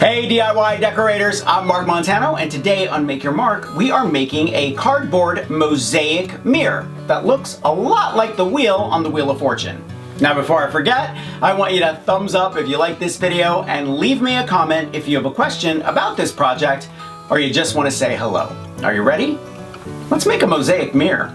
Hey DIY decorators, I'm Mark Montano, and today on Make Your Mark, we are making a cardboard mosaic mirror that looks a lot like the wheel on the Wheel of Fortune. Now before I forget, I want you to thumbs up if you like this video and leave me a comment if you have a question about this project or you just want to say hello. Are you ready? Let's make a mosaic mirror.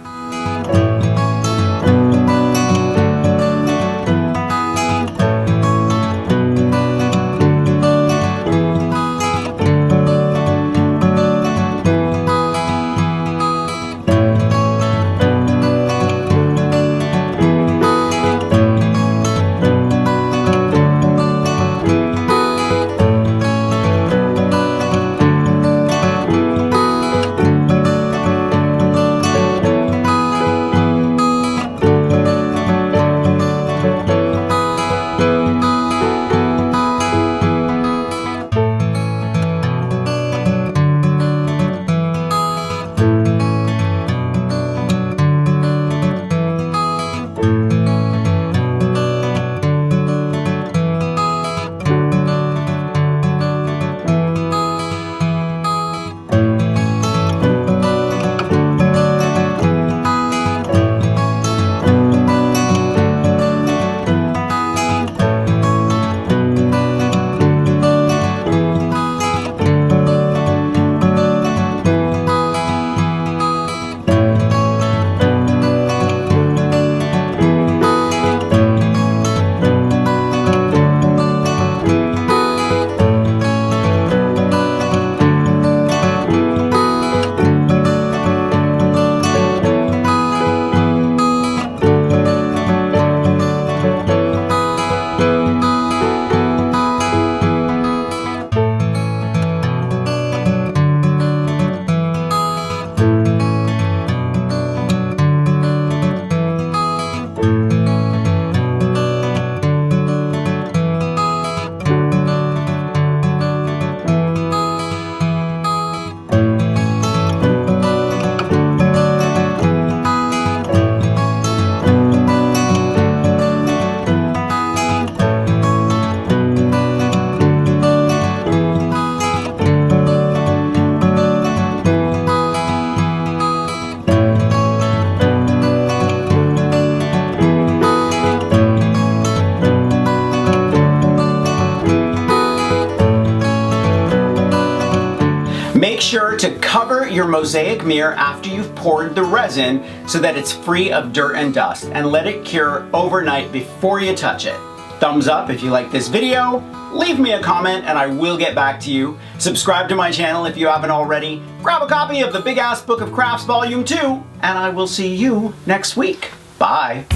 Make sure to cover your mosaic mirror after you've poured the resin so that it's free of dirt and dust, and let it cure overnight before you touch it. Thumbs up if you like this video, leave me a comment and I will get back to you. Subscribe to my channel if you haven't already. Grab a copy of the Big Ass Book of Crafts Volume 2 and I will see you next week. Bye.